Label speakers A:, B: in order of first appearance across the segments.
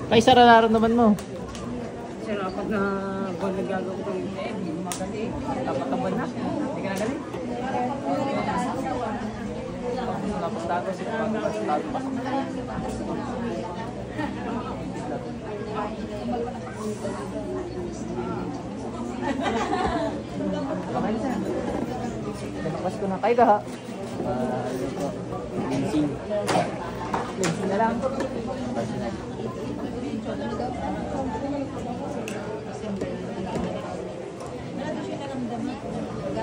A: Kay sa nararamdaman mo?
B: Sir, kapag na buwan nagagawa ko yung hindi mo magaling. Dapat ang buwan na. Hindi ka nagaling. Tapos tago, sino tago pa. Okay na sir. Dalakas ko na kayo ka ha. Lensing. Lensing na lang.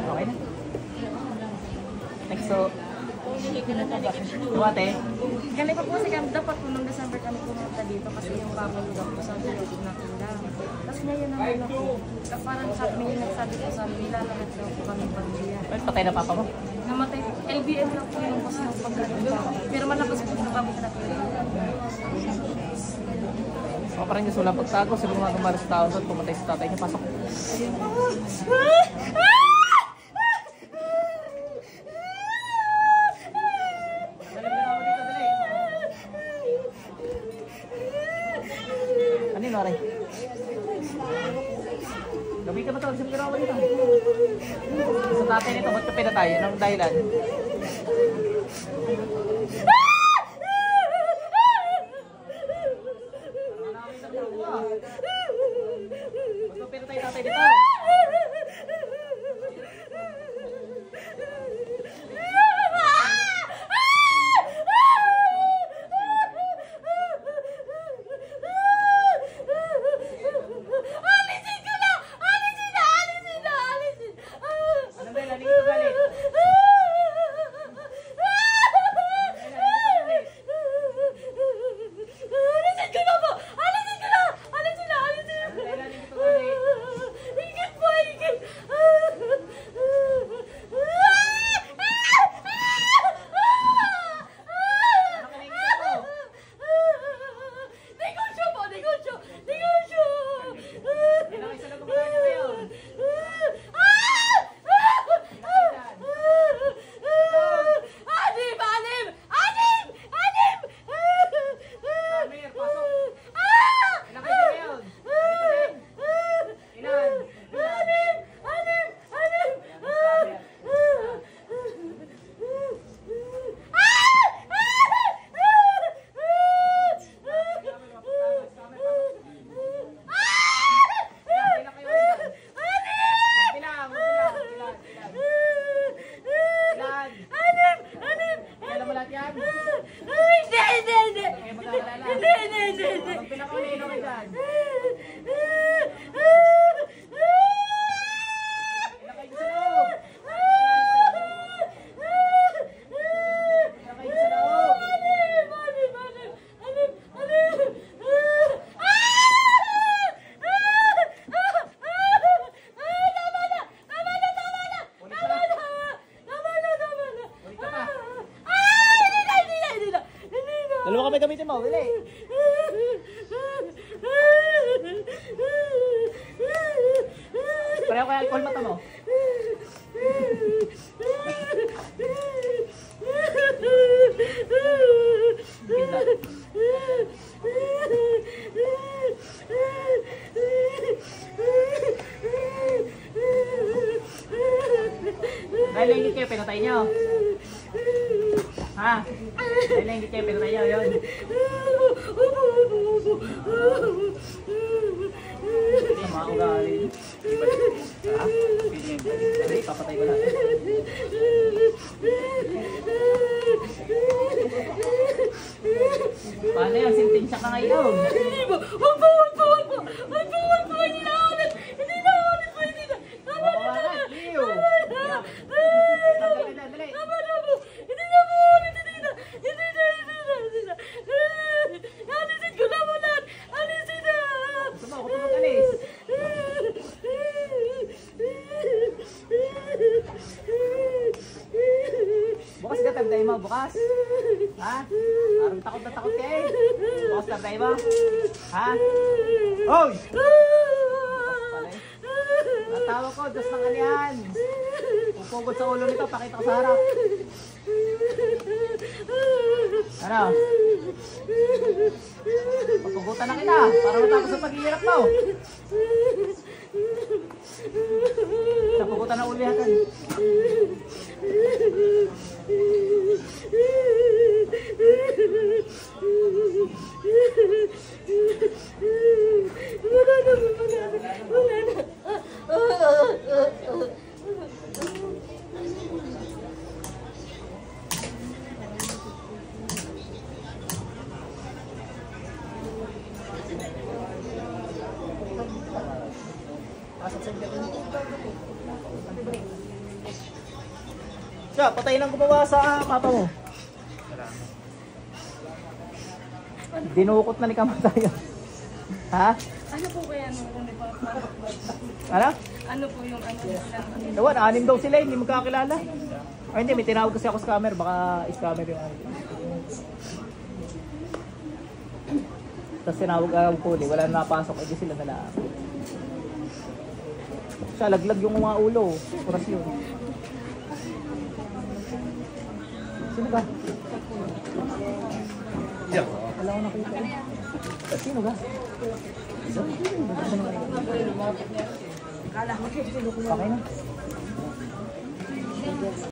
B: Okay na. Next so. Ate.
C: Kali pa po si Cam, dapat po noong December kami pumunta dito kasi yung bagong lugar po sa Bilog na kulang. Tapos ngayon naman ako, parang sabi niya nagsabi ko sa amin, nilalahat daw po kami pag-iya.
A: Patay na papa mo?
C: Namatay, LBM lang po yung mas ng pagkakas. Pero malakas po yung kami na
A: O parang yung sulang pagtago, sino mga gumalas sa tao doon, pumatay sa tatay niya, pasok. Ano yun, Aray? Gabi ka ba ito? Isang ginawa dito. Sa tatay nito, ba't ka pinatay? Anong dahilan? Ba't ka pinatay tatay dito? Dalawa kami gamitin mo, Willie. Pareho kaya alcohol mata mo. Dahil langit kayo, pinatay nyo. Ha? Dahil langit kayo, pinatay nyo, yun. Hindi, mga ugali. Ha? Hindi, papatay ko na. Paano yan? Sintensya ka ngayon.
C: Hindi ba? Wag po! Hindi na ulit! Hindi na! Tama na! Tama na po! Hindi na po ulit! Hindi na! Alisin ko na mo lahat! Alisin na!
A: Gusto mo, ako pa mag-alis. Bukas ka, tabday mo, bukas. Ha? Parang takot na takot ka eh. Bukas tabday mo. Ha? Hoy! Bukas pala eh. Natawa ko, Diyos ng kanihan. Pupugod sa ulo nito, pakita ko sa harap. Ano? Pupugutan na kita para matapos ang paghihirap mo. Napugutan na uli hatan.
C: Wala na.
A: Siya, patayin ang gumawa sa papa mo. Dinukot na ni kamatayan. Ha?
C: Ano po kaya nung
A: Ano?
C: ano po yung ano nila?
A: Ewan, 6 daw sila, hindi magkakilala. Ay hindi, may tinawag kasi ako scammer, baka scammer yung ano. Tapos tinawag ang puli, wala na napasok, hindi sila nalaan. Siya, laglag yung mga ulo, kuras yun. Sino ba?
B: Yeah.
A: Wala ko nakita. Sino ba?
C: Kala ko
A: Okay na.